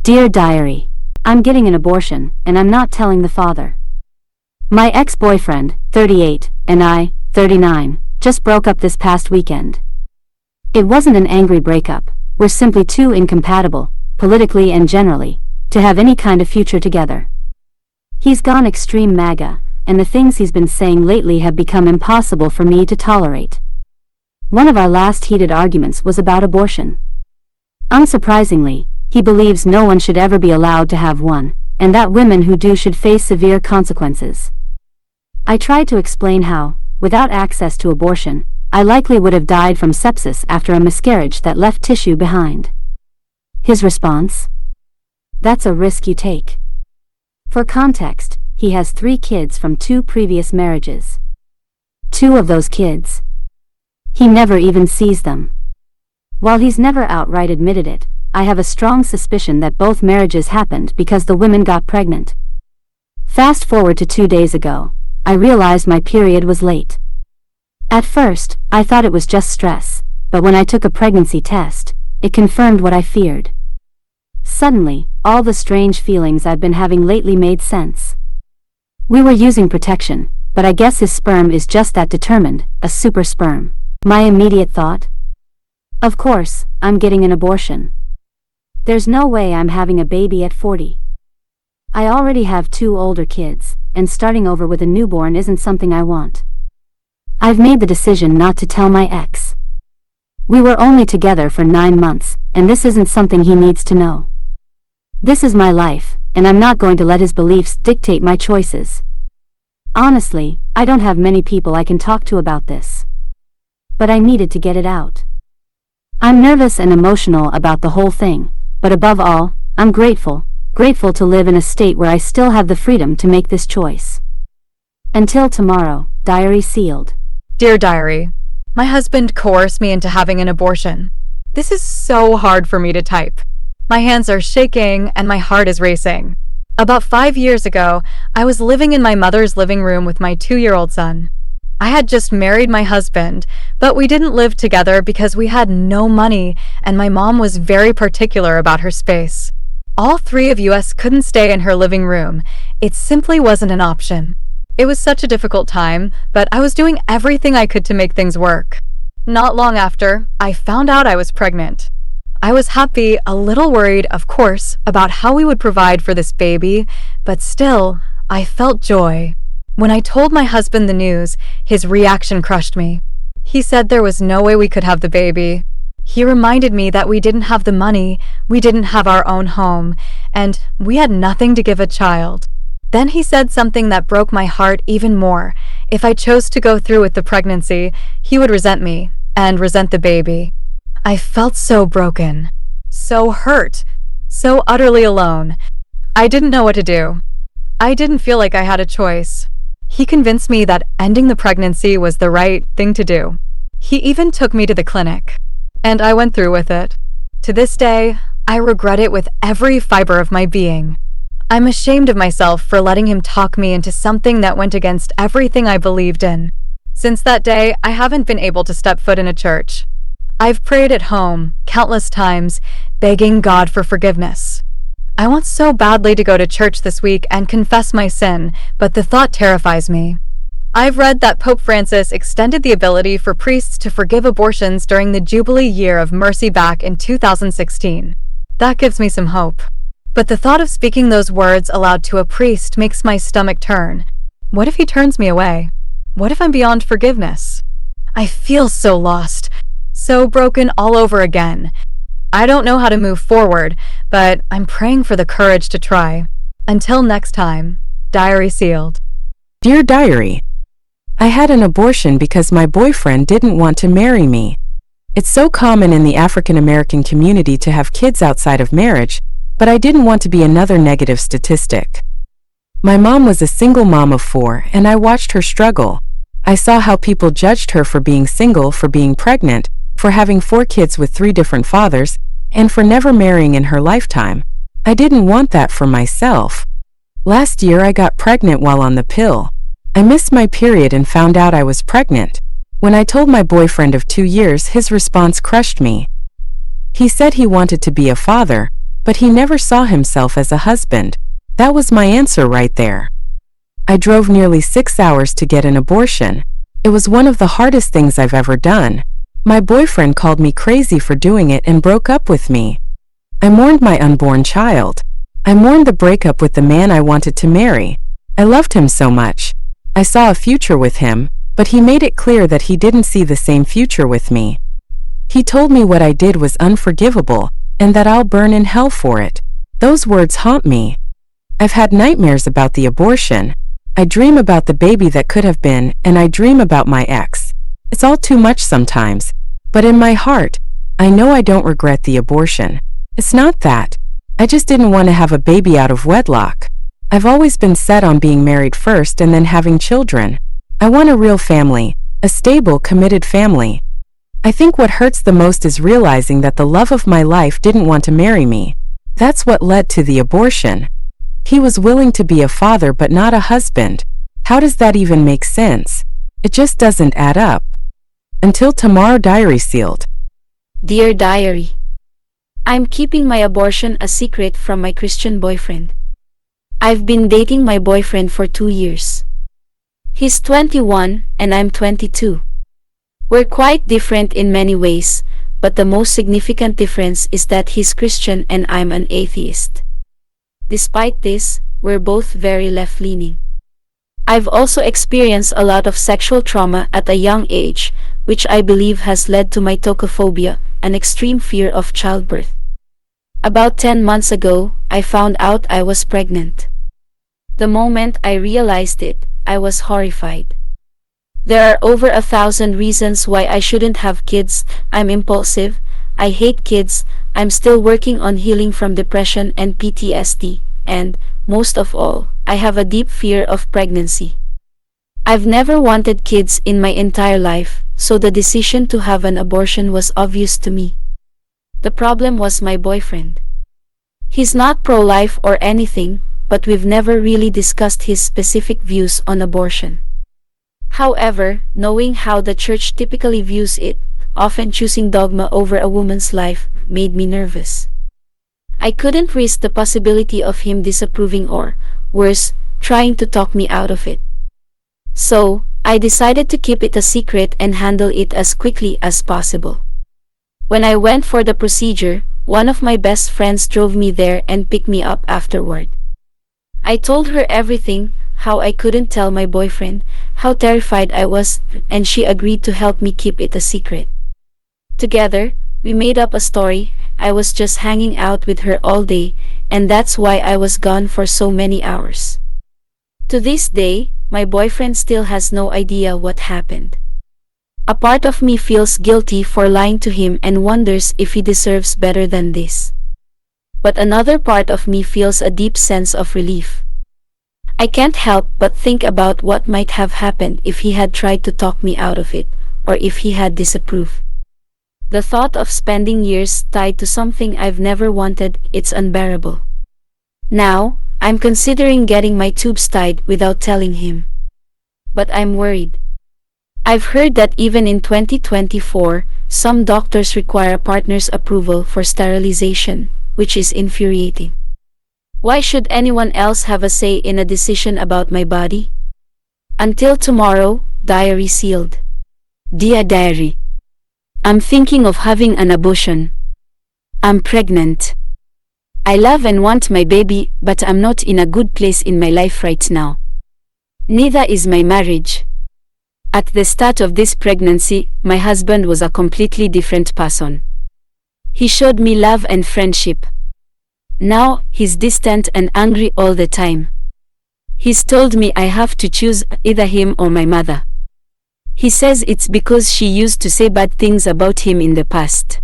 Dear Diary, I'm getting an abortion, and I'm not telling the father. My ex-boyfriend, 38, and I, 39, just broke up this past weekend. It wasn't an angry breakup, we're simply too incompatible, politically and generally, to have any kind of future together. He's gone extreme MAGA, and the things he's been saying lately have become impossible for me to tolerate. One of our last heated arguments was about abortion. Unsurprisingly, he believes no one should ever be allowed to have one, and that women who do should face severe consequences. I tried to explain how, without access to abortion, I likely would have died from sepsis after a miscarriage that left tissue behind. His response? That's a risk you take. For context, he has 3 kids from 2 previous marriages. 2 of those kids. He never even sees them. While he's never outright admitted it, I have a strong suspicion that both marriages happened because the women got pregnant. Fast forward to 2 days ago, I realized my period was late. At first, I thought it was just stress, but when I took a pregnancy test, it confirmed what I feared. Suddenly, all the strange feelings I've been having lately made sense. We were using protection, but I guess his sperm is just that determined, a super sperm. My immediate thought? Of course, I'm getting an abortion. There's no way I'm having a baby at 40. I already have 2 older kids, and starting over with a newborn isn't something I want. I've made the decision not to tell my ex. We were only together for 9 months, and this isn't something he needs to know. This is my life, and I'm not going to let his beliefs dictate my choices. Honestly, I don't have many people I can talk to about this. But I needed to get it out. I'm nervous and emotional about the whole thing, but above all, I'm grateful to live in a state where I still have the freedom to make this choice. Until tomorrow, diary sealed. Dear Diary, my husband coerced me into having an abortion. This is so hard for me to type. My hands are shaking and my heart is racing. About 5 years ago, I was living in my mother's living room with my 2-year-old son. I had just married my husband, but we didn't live together because we had no money and my mom was very particular about her space. All 3 of us couldn't stay in her living room. It simply wasn't an option. It was such a difficult time, but I was doing everything I could to make things work. Not long after, I found out I was pregnant. I was happy, a little worried, of course, about how we would provide for this baby, but still, I felt joy. When I told my husband the news, his reaction crushed me. He said there was no way we could have the baby. He reminded me that we didn't have the money, we didn't have our own home, and we had nothing to give a child. Then he said something that broke my heart even more. If I chose to go through with the pregnancy, he would resent me, and resent the baby. I felt so broken, so hurt, so utterly alone. I didn't know what to do. I didn't feel like I had a choice. He convinced me that ending the pregnancy was the right thing to do. He even took me to the clinic, and I went through with it. To this day, I regret it with every fiber of my being. I'm ashamed of myself for letting him talk me into something that went against everything I believed in. Since that day, I haven't been able to step foot in a church. I've prayed at home, countless times, begging God for forgiveness. I want so badly to go to church this week and confess my sin, but the thought terrifies me. I've read that Pope Francis extended the ability for priests to forgive abortions during the Jubilee year of Mercy back in 2016. That gives me some hope. But the thought of speaking those words aloud to a priest makes my stomach turn. What if he turns me away? What if I'm beyond forgiveness? I feel so lost, so broken all over again. I don't know how to move forward, but I'm praying for the courage to try. Until next time, diary sealed. Dear Diary, I had an abortion because my boyfriend didn't want to marry me. It's so common in the African American community to have kids outside of marriage, but I didn't want to be another negative statistic. My mom was a single mom of 4, and I watched her struggle. I saw how people judged her for being single, for being pregnant, for having 4 kids with 3 different fathers, and for never marrying in her lifetime. I didn't want that for myself. Last year I got pregnant while on the pill. I missed my period and found out I was pregnant. When I told my boyfriend of 2 years, his response crushed me. He said he wanted to be a father, but he never saw himself as a husband. That was my answer right there. I drove nearly 6 hours to get an abortion. It was one of the hardest things I've ever done. My boyfriend called me crazy for doing it and broke up with me. I mourned my unborn child. I mourned the breakup with the man I wanted to marry. I loved him so much. I saw a future with him, but he made it clear that he didn't see the same future with me. He told me what I did was unforgivable, and that I'll burn in hell for it. Those words haunt me. I've had nightmares about the abortion. I dream about the baby that could have been, and I dream about my ex. It's all too much sometimes, but in my heart, I know I don't regret the abortion. It's not that. I just didn't want to have a baby out of wedlock. I've always been set on being married first and then having children. I want a real family, a stable, committed family. I think what hurts the most is realizing that the love of my life didn't want to marry me. That's what led to the abortion. He was willing to be a father but not a husband. How does that even make sense? It just doesn't add up. Until tomorrow, diary sealed. Dear Diary, I'm keeping my abortion a secret from my Christian boyfriend. I've been dating my boyfriend for 2 years. He's 21 and I'm 22. We're quite different in many ways, but the most significant difference is that he's Christian and I'm an atheist. Despite this, we're both very left-leaning. I've also experienced a lot of sexual trauma at a young age, which I believe has led to my tocophobia, an extreme fear of childbirth. About 10 months ago, I found out I was pregnant. The moment I realized it, I was horrified. There are over 1,000 reasons why I shouldn't have kids. I'm impulsive, I hate kids, I'm still working on healing from depression and PTSD, and, most of all, I have a deep fear of pregnancy. I've never wanted kids in my entire life, so the decision to have an abortion was obvious to me. The problem was my boyfriend. He's not pro-life or anything, but we've never really discussed his specific views on abortion. However, knowing how the church typically views it, often choosing dogma over a woman's life, made me nervous. I couldn't risk the possibility of him disapproving or, worse, trying to talk me out of it. So, I decided to keep it a secret and handle it as quickly as possible. When I went for the procedure, one of my best friends drove me there and picked me up afterward. I told her everything, how I couldn't tell my boyfriend, how terrified I was, and she agreed to help me keep it a secret. Together, we made up a story. I was just hanging out with her all day, and that's why I was gone for so many hours. To this day, my boyfriend still has no idea what happened. A part of me feels guilty for lying to him and wonders if he deserves better than this. But another part of me feels a deep sense of relief. I can't help but think about what might have happened if he had tried to talk me out of it, or if he had disapproved. The thought of spending years tied to something I've never wanted, it's unbearable. Now, I'm considering getting my tubes tied without telling him. But I'm worried. I've heard that even in 2024, some doctors require a partner's approval for sterilization, which is infuriating. Why should anyone else have a say in a decision about my body? Until tomorrow, diary sealed. Dear Diary, I'm thinking of having an abortion. I'm pregnant. I love and want my baby, but I'm not in a good place in my life right now. Neither is my marriage. At the start of this pregnancy, my husband was a completely different person. He showed me love and friendship. Now, he's distant and angry all the time. He's told me I have to choose either him or my mother. He says it's because she used to say bad things about him in the past.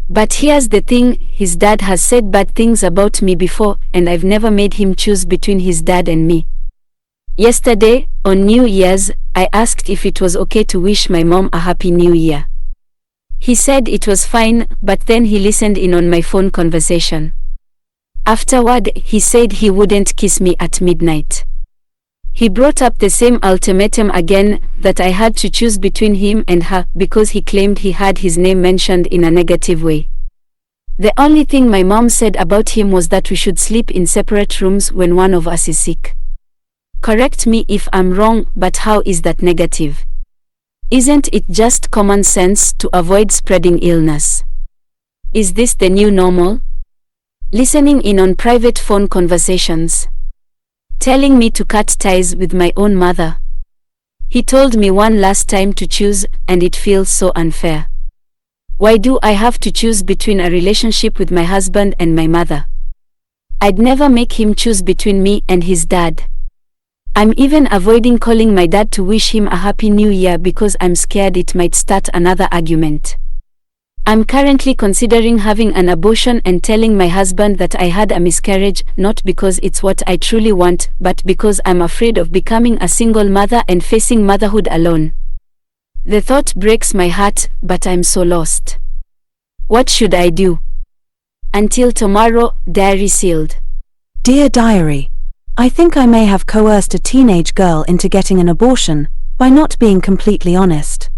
But here's the thing, his dad has said bad things about me before, and I've never made him choose between his dad and me. Yesterday, on New Year's, I asked if it was okay to wish my mom a Happy New Year. He said it was fine, but then he listened in on my phone conversation. Afterward, he said he wouldn't kiss me at midnight. He brought up the same ultimatum again, that I had to choose between him and her, because he claimed he had his name mentioned in a negative way. The only thing my mom said about him was that we should sleep in separate rooms when one of us is sick. Correct me if I'm wrong, but how is that negative? Isn't it just common sense to avoid spreading illness? Is this the new normal? Listening in on private phone conversations. Telling me to cut ties with my own mother. He told me one last time to choose, and it feels so unfair. Why do I have to choose between a relationship with my husband and my mother? I'd never make him choose between me and his dad. I'm even avoiding calling my dad to wish him a happy new year because I'm scared it might start another argument. I'm currently considering having an abortion and telling my husband that I had a miscarriage, not because it's what I truly want, but because I'm afraid of becoming a single mother and facing motherhood alone. The thought breaks my heart, but I'm so lost. What should I do? Until tomorrow, diary sealed. Dear Diary, I think I may have coerced a teenage girl into getting an abortion by not being completely honest.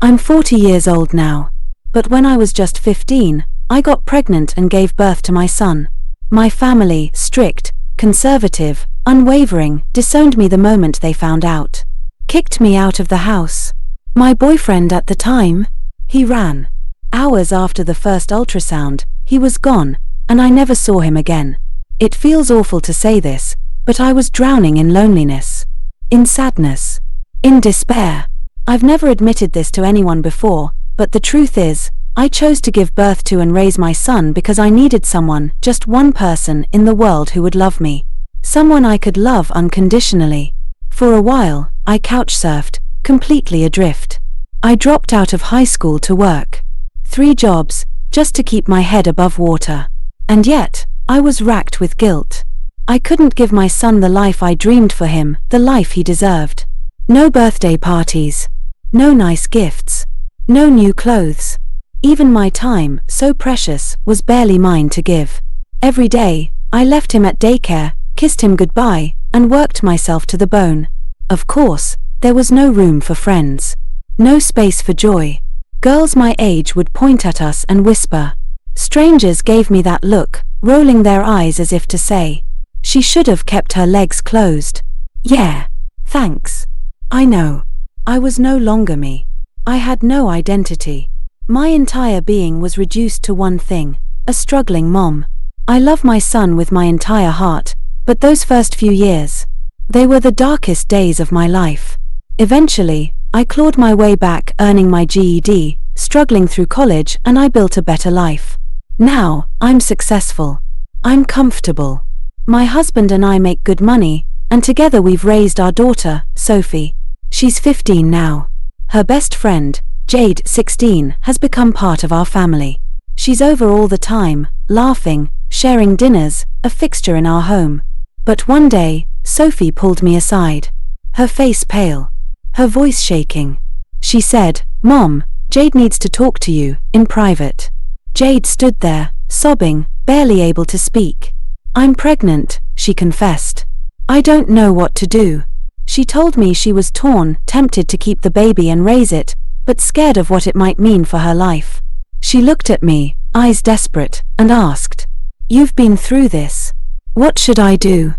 I'm 40 years old now, but when I was just 15, I got pregnant and gave birth to my son. My family, strict, conservative, unwavering, disowned me the moment they found out. Kicked me out of the house. My boyfriend at the time, he ran. Hours after the first ultrasound, he was gone, and I never saw him again. It feels awful to say this, but I was drowning in loneliness, in sadness, in despair. I've never admitted this to anyone before, but the truth is, I chose to give birth to and raise my son because I needed someone, just one person in the world who would love me. Someone I could love unconditionally. For a while, I couch surfed, completely adrift. I dropped out of high school to work. 3 jobs, just to keep my head above water. And yet, I was racked with guilt. I couldn't give my son the life I dreamed for him, the life he deserved. No birthday parties. No nice gifts. No new clothes. Even my time, so precious, was barely mine to give. Every day, I left him at daycare, kissed him goodbye, and worked myself to the bone. Of course, there was no room for friends. No space for joy. Girls my age would point at us and whisper. Strangers gave me that look, rolling their eyes as if to say, she should have kept her legs closed. Yeah, thanks. I know. I was no longer me. I had no identity. My entire being was reduced to one thing, a struggling mom. I love my son with my entire heart, but those first few years, they were the darkest days of my life. Eventually, I clawed my way back, earning my GED, struggling through college, and I built a better life. Now, I'm successful. I'm comfortable. My husband and I make good money, and together we've raised our daughter, Sophie. She's 15 now. Her best friend, Jade, 16, has become part of our family. She's over all the time, laughing, sharing dinners, a fixture in our home. But one day, Sophie pulled me aside. Her face pale. Her voice shaking. She said, "Mom, Jade needs to talk to you, in private." Jade stood there, sobbing, barely able to speak. "I'm pregnant," she confessed. "I don't know what to do." She told me she was torn, tempted to keep the baby and raise it, but scared of what it might mean for her life. She looked at me, eyes desperate, and asked, "You've been through this. What should I do?"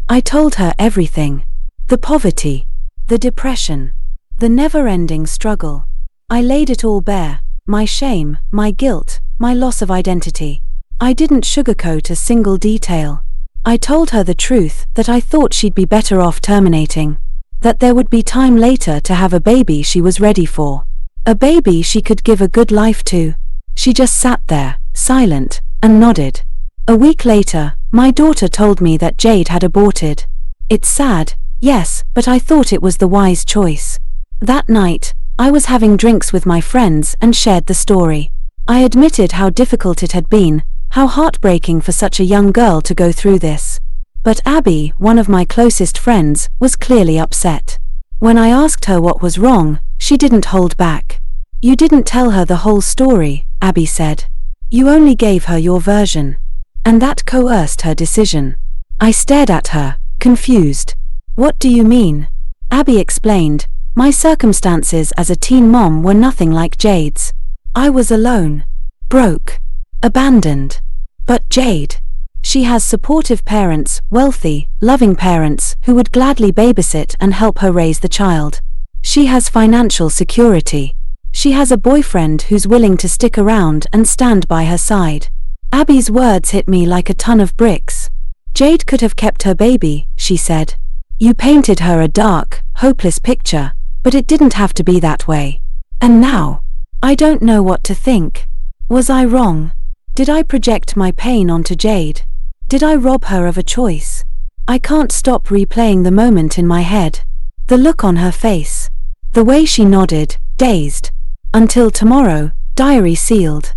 I told her everything. The poverty. The depression. The never-ending struggle. I laid it all bare, my shame, my guilt, my loss of identity. I didn't sugarcoat a single detail. I told her the truth, that I thought she'd be better off terminating. That there would be time later to have a baby she was ready for. A baby she could give a good life to. She just sat there, silent, and nodded. A week later, my daughter told me that Jade had aborted. It's sad, yes, but I thought it was the wise choice. That night, I was having drinks with my friends and shared the story. I admitted how difficult it had been, how heartbreaking for such a young girl to go through this. But Abby, one of my closest friends, was clearly upset. When I asked her what was wrong, she didn't hold back. "You didn't tell her the whole story," Abby said. "You only gave her your version." And that coerced her decision. I stared at her, confused. "What do you mean?" Abby explained, "My circumstances as a teen mom were nothing like Jade's. I was alone. Broke. abandoned. But Jade. She has supportive parents, wealthy, loving parents who would gladly babysit and help her raise the child. She has financial security. She has a boyfriend who's willing to stick around and stand by her side. Abby's words hit me like a ton of bricks. Jade could have kept her baby, she said. You painted her a dark, hopeless picture, but it didn't have to be that way. And now, I don't know what to think. Was I wrong? Did I project my pain onto Jade? Did I rob her of a choice? I can't stop replaying the moment in my head. The look on her face. The way she nodded, dazed. Until tomorrow, diary sealed.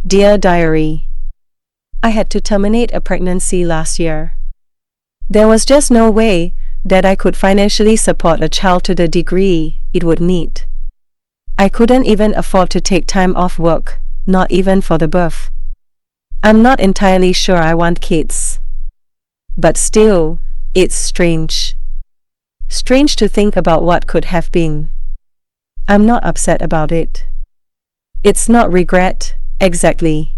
Dear Diary, I had to terminate a pregnancy last year. There was just no way that I could financially support a child to the degree it would need. I couldn't even afford to take time off work, not even for the birth. I'm not entirely sure I want kids. But still, it's strange. Strange to think about what could have been. I'm not upset about it. It's not regret, exactly.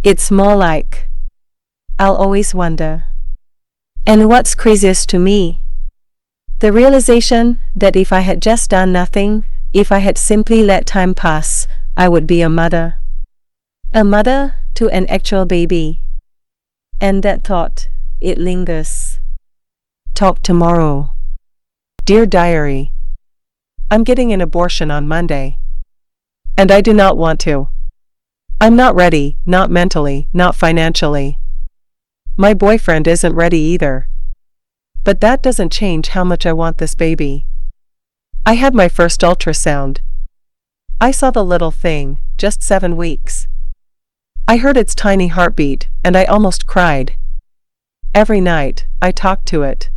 It's more like, I'll always wonder. And what's craziest to me? The realization that if I had just done nothing, if I had simply let time pass, I would be a mother. A mother to an actual baby. And that thought, it lingers. Talk tomorrow. Dear Diary, I'm getting an abortion on Monday. And I do not want to. I'm not ready, not mentally, not financially. My boyfriend isn't ready either. But that doesn't change how much I want this baby. I had my first ultrasound. I saw the little thing, just 7 weeks. I heard its tiny heartbeat, and I almost cried. Every night, I talk to it.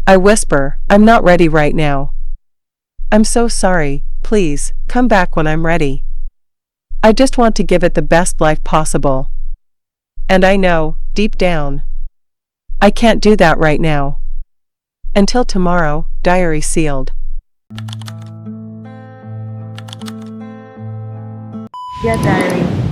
I whisper, I'm not ready right now. I'm so sorry, please, come back when I'm ready. I just want to give it the best life possible. And I know, deep down, I can't do that right now. Until tomorrow, diary sealed. Dear Diary,